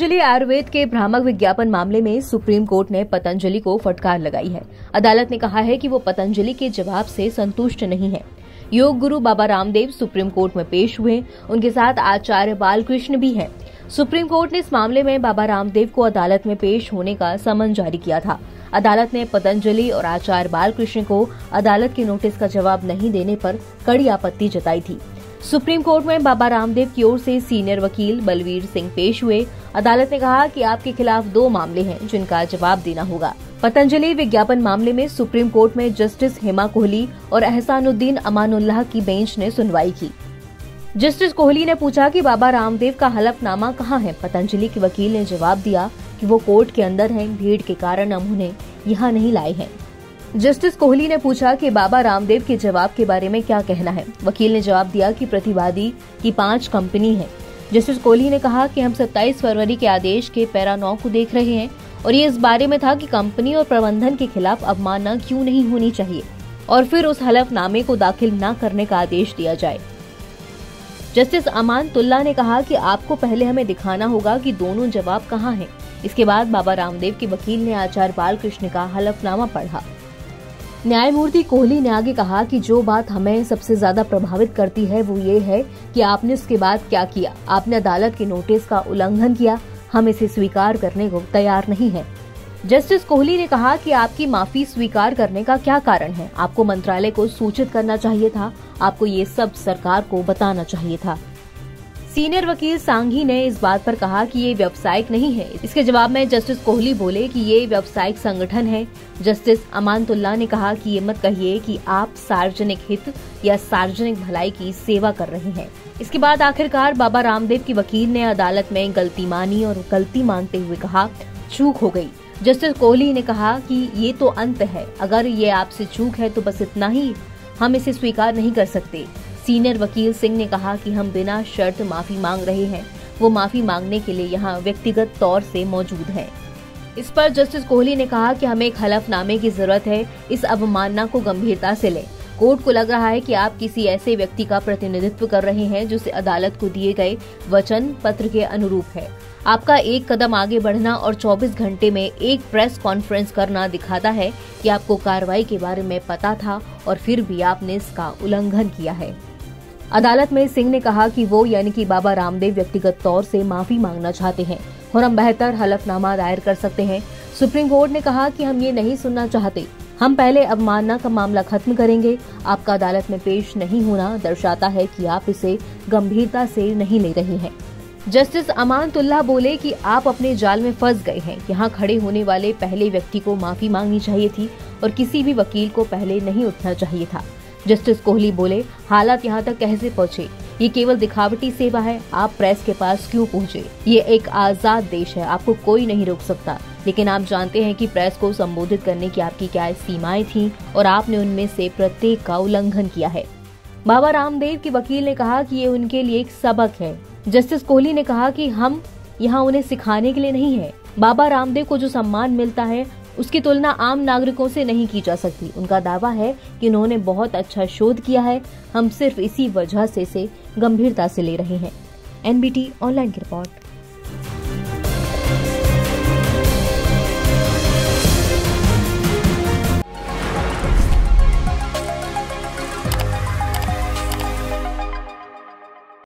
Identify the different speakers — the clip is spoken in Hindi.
Speaker 1: पतंजलि आयुर्वेद के भ्रामक विज्ञापन मामले में सुप्रीम कोर्ट ने पतंजलि को फटकार लगाई है। अदालत ने कहा है कि वो पतंजलि के जवाब से संतुष्ट नहीं है। योग गुरु बाबा रामदेव सुप्रीम कोर्ट में पेश हुए, उनके साथ आचार्य बालकृष्ण भी हैं। सुप्रीम कोर्ट ने इस मामले में बाबा रामदेव को अदालत में पेश होने का समन जारी किया था। अदालत ने पतंजलि और आचार्य बालकृष्ण को अदालत के नोटिस का जवाब नहीं देने पर कड़ी आपत्ति जताई थी। सुप्रीम कोर्ट में बाबा रामदेव की ओर से सीनियर वकील बलवीर सिंह पेश हुए। अदालत ने कहा कि आपके खिलाफ 2 मामले हैं जिनका जवाब देना होगा। पतंजलि विज्ञापन मामले में सुप्रीम कोर्ट में जस्टिस हेमा कोहली और एहसानुद्दीन अमानुल्लाह की बेंच ने सुनवाई की। जस्टिस कोहली ने पूछा कि बाबा रामदेव का हलफनामा कहाँ है। पतंजलि के वकील ने जवाब दिया कि वो कोर्ट के अंदर हैं, भीड़ के कारण हम उन्हें यहाँ नहीं लाए हैं। जस्टिस कोहली ने पूछा कि बाबा रामदेव के जवाब के बारे में क्या कहना है। वकील ने जवाब दिया कि प्रतिवादी की 5 कंपनी है। जस्टिस कोहली ने कहा कि हम 27 फरवरी के आदेश के पैरा 9 को देख रहे हैं और ये इस बारे में था कि कंपनी और प्रबंधन के खिलाफ अवमानना क्यों नहीं होनी चाहिए और फिर उस हलफनामे को दाखिल न करने का आदेश दिया जाए। जस्टिस अमानतुल्लाह ने कहा कि आपको पहले हमें दिखाना होगा कि दोनों जवाब कहाँ हैं। इसके बाद बाबा रामदेव के वकील ने आचार्य बालकृष्ण का हलफनामा पढ़ा। न्यायमूर्ति कोहली ने आगे कहा कि जो बात हमें सबसे ज्यादा प्रभावित करती है वो ये है कि आपने उसके बाद क्या किया। आपने अदालत के नोटिस का उल्लंघन किया। हम इसे स्वीकार करने को तैयार नहीं हैं। जस्टिस कोहली ने कहा कि आपकी माफी स्वीकार करने का क्या कारण है। आपको मंत्रालय को सूचित करना चाहिए था। आपको ये सब सरकार को बताना चाहिए था। सीनियर वकील सांघी ने इस बात पर कहा कि ये व्यावसायिक नहीं है। इसके जवाब में जस्टिस कोहली बोले कि ये व्यावसायिक संगठन है। जस्टिस अमानतुल्लाह ने कहा कि ये मत कहिए कि आप सार्वजनिक हित या सार्वजनिक भलाई की सेवा कर रहे हैं। इसके बाद आखिरकार बाबा रामदेव की वकील ने अदालत में गलती मानी और गलती मानते हुए कहा चूक हो गई। जस्टिस कोहली ने कहा कि ये तो अंत है, अगर ये आपसे चूक है तो बस इतना ही, हम इसे स्वीकार नहीं कर सकते। सीनियर वकील सिंह ने कहा कि हम बिना शर्त माफी मांग रहे हैं। वो माफी मांगने के लिए यहाँ व्यक्तिगत तौर से मौजूद हैं। इस पर जस्टिस कोहली ने कहा कि हमें एक हलफनामे की जरूरत है। इस अवमानना को गंभीरता से लें। कोर्ट को लग रहा है कि आप किसी ऐसे व्यक्ति का प्रतिनिधित्व कर रहे हैं जिसे अदालत को दिए गए वचन पत्र के अनुरूप है। आपका एक कदम आगे बढ़ना और 24 घंटे में एक प्रेस कॉन्फ्रेंस करना दिखाता है कि आपको कार्रवाई के बारे में पता था और फिर भी आपने इसका उल्लंघन किया है। अदालत में सिंह ने कहा कि वो यानी कि बाबा रामदेव व्यक्तिगत तौर से माफी मांगना चाहते हैं और हम बेहतर हलफनामा दायर कर सकते हैं। सुप्रीम कोर्ट ने कहा कि हम ये नहीं सुनना चाहते। हम पहले अवमानना का मामला खत्म करेंगे। आपका अदालत में पेश नहीं होना दर्शाता है कि आप इसे गंभीरता से नहीं ले रहे हैं। जस्टिस अमानतुल्लाह बोले कि आप अपने जाल में फंस गए हैं। यहाँ खड़े होने वाले पहले व्यक्ति को माफी मांगनी चाहिए थी और किसी भी वकील को पहले नहीं उठना चाहिए था। जस्टिस कोहली बोले हालात यहाँ तक कैसे पहुँचे, ये केवल दिखावटी सेवा है। आप प्रेस के पास क्यों पहुँचे? ये एक आजाद देश है, आपको कोई नहीं रोक सकता। लेकिन आप जानते हैं कि प्रेस को संबोधित करने की आपकी क्या सीमाएं थीं और आपने उनमें से प्रत्येक का उल्लंघन किया है। बाबा रामदेव के वकील ने कहा कि ये उनके लिए एक सबक है। जस्टिस कोहली ने कहा कि हम यहाँ उन्हें सिखाने के लिए नहीं है। बाबा रामदेव को जो सम्मान मिलता है उसकी तुलना आम नागरिकों से नहीं की जा सकती। उनका दावा है कि उन्होंने बहुत अच्छा शोध किया है। हम सिर्फ इसी वजह से इसे गंभीरता से ले रहे हैं। NBT ऑनलाइन की रिपोर्ट।